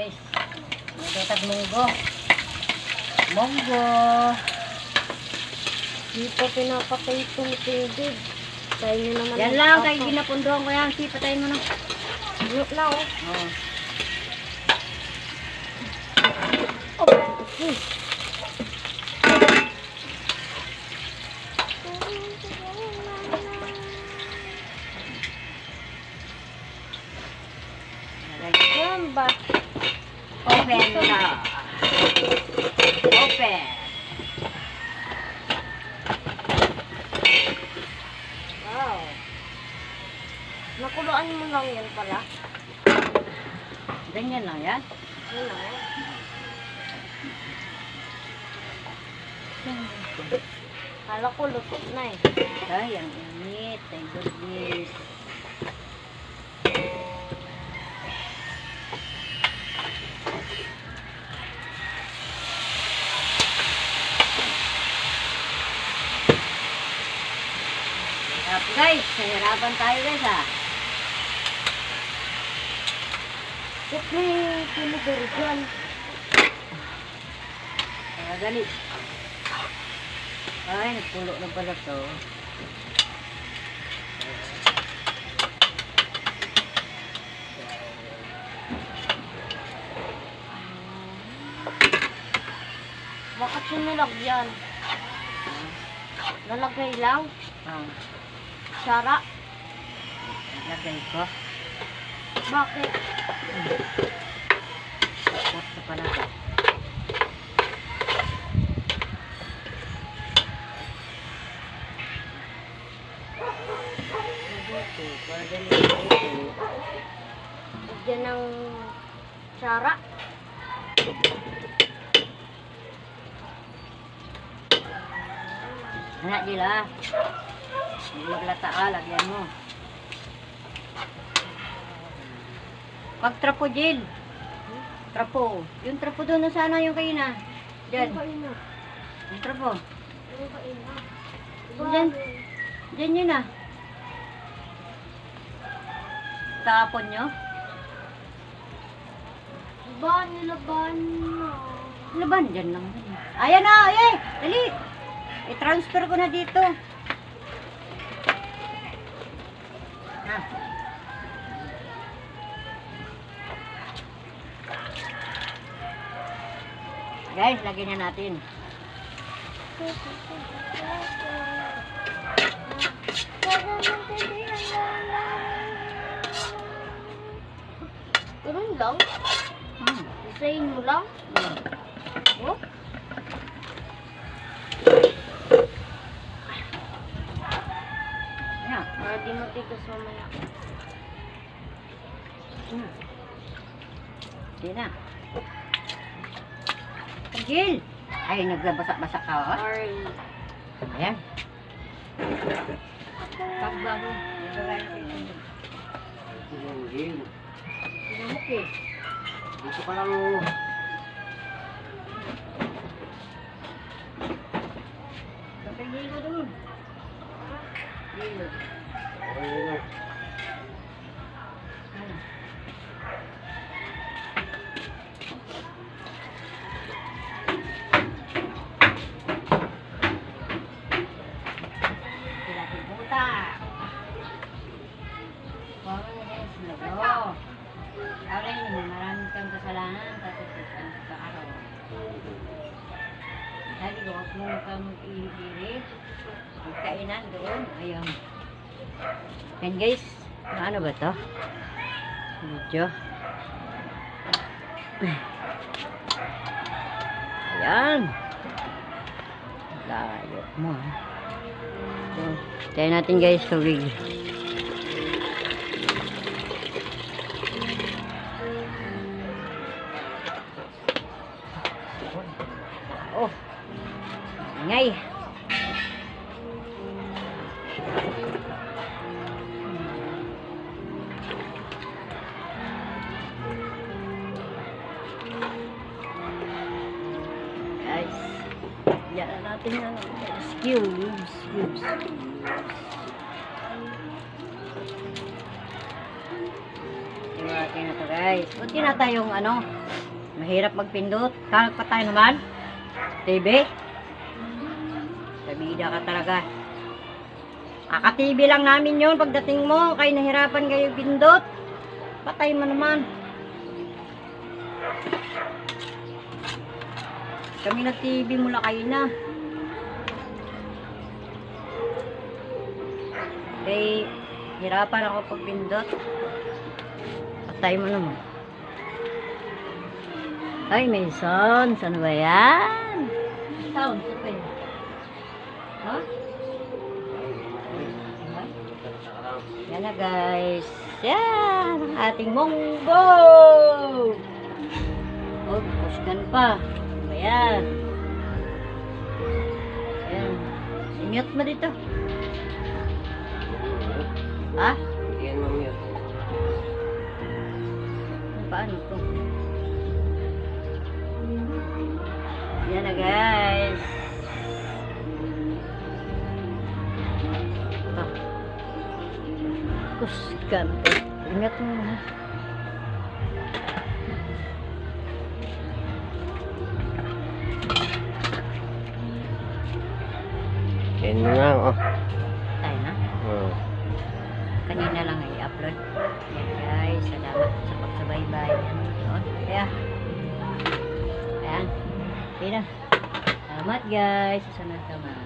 guys. Nagtatag munggo. Munggo. Di pa pinapatay itong tubig. Tayo nyo naman. Yan lang, kay ginapunduhan ko yan. Si, patayin mo na. Bulok lang, oh. Oo. Yan ba? Open na. Open. Wow. Nakuluan mo lang yan pala. Ganyan lang yan. Yan lang, eh. Kala ko luto na eh. Ay, ang init. Thank goodness. Sarap guys. Nahirapan tayo guys ha. Ba't may pinagaro dyan? Dali. Ay, nagpulo na pala to. Bakit yung nilagyan? Nalagay lang? Ah, Sara? lagay ko. Bakit? Sarap na pala to. Lagyan ng sara? Anak dila. Hindi maglata ka, lagyan mo. Pag trapo, Jill. Trapo. Yung trapo doon na sana yung kayo na. Diyan. Yung trapo. Diyan. Diyan yun ah. Tapon nyo. Laban, nilaban na. Laban, dyan lang. Ayan na, ay! Dali! I-transfer ko na dito. Ah. Guys, lagyan na natin. Ganun lang? Hmm. Isayin mo lang? Oh? Ayan. Para di matigas mamaya. Hindi na. Jill! Ay, naglabasak-basak ka, oh. Sorry. Ayan. Pagbago. Sinamok eh. Dito ka lang. Kapag hilo doon. Hilo. Maraming kang kasalanan tapos ang kaaraw. Sabi ko, huwag mo kang mag-ihirit. Magkainan doon. Ayun. Yan guys. Ano ba to? Video. Ayan. Layo mo ha. So, tayo natin guys tubig. Oh, ingay. Guys, yan na natin yung cubes. Diba, Okay na to guys. Buti na tayong ano, mahirap magpindot. Kalag pa tayo naman. TV. Sabida ka talaga. Kaka-TV lang namin yun pagdating mo. Kaya nahirapan kayo pindot. Patay mo naman. Kami nag-TV mula kayo na. Kaya hirapan ako pagpindot. Patay mo naman. Ay, may sound. Saan ba yan? Sound. Saan ba yan? Ha? Yan na guys. Yan. Ang ating munggo. Oh, pusgan pa. Ano ba yan? Ayan. I-mute mo dito. Ha? Yan mamaya. Paano to? Yan na guys. Ito. Kusgan. Ingat mo ha. Yan mo lang, oh. Tayo na. Oh. Kanina lang i-upload. Yan guys. Salamat sa pagsabaybay. Yan. Yun. Ayan. Ayan. Okay na. Salamat guys. Sa sunod naman.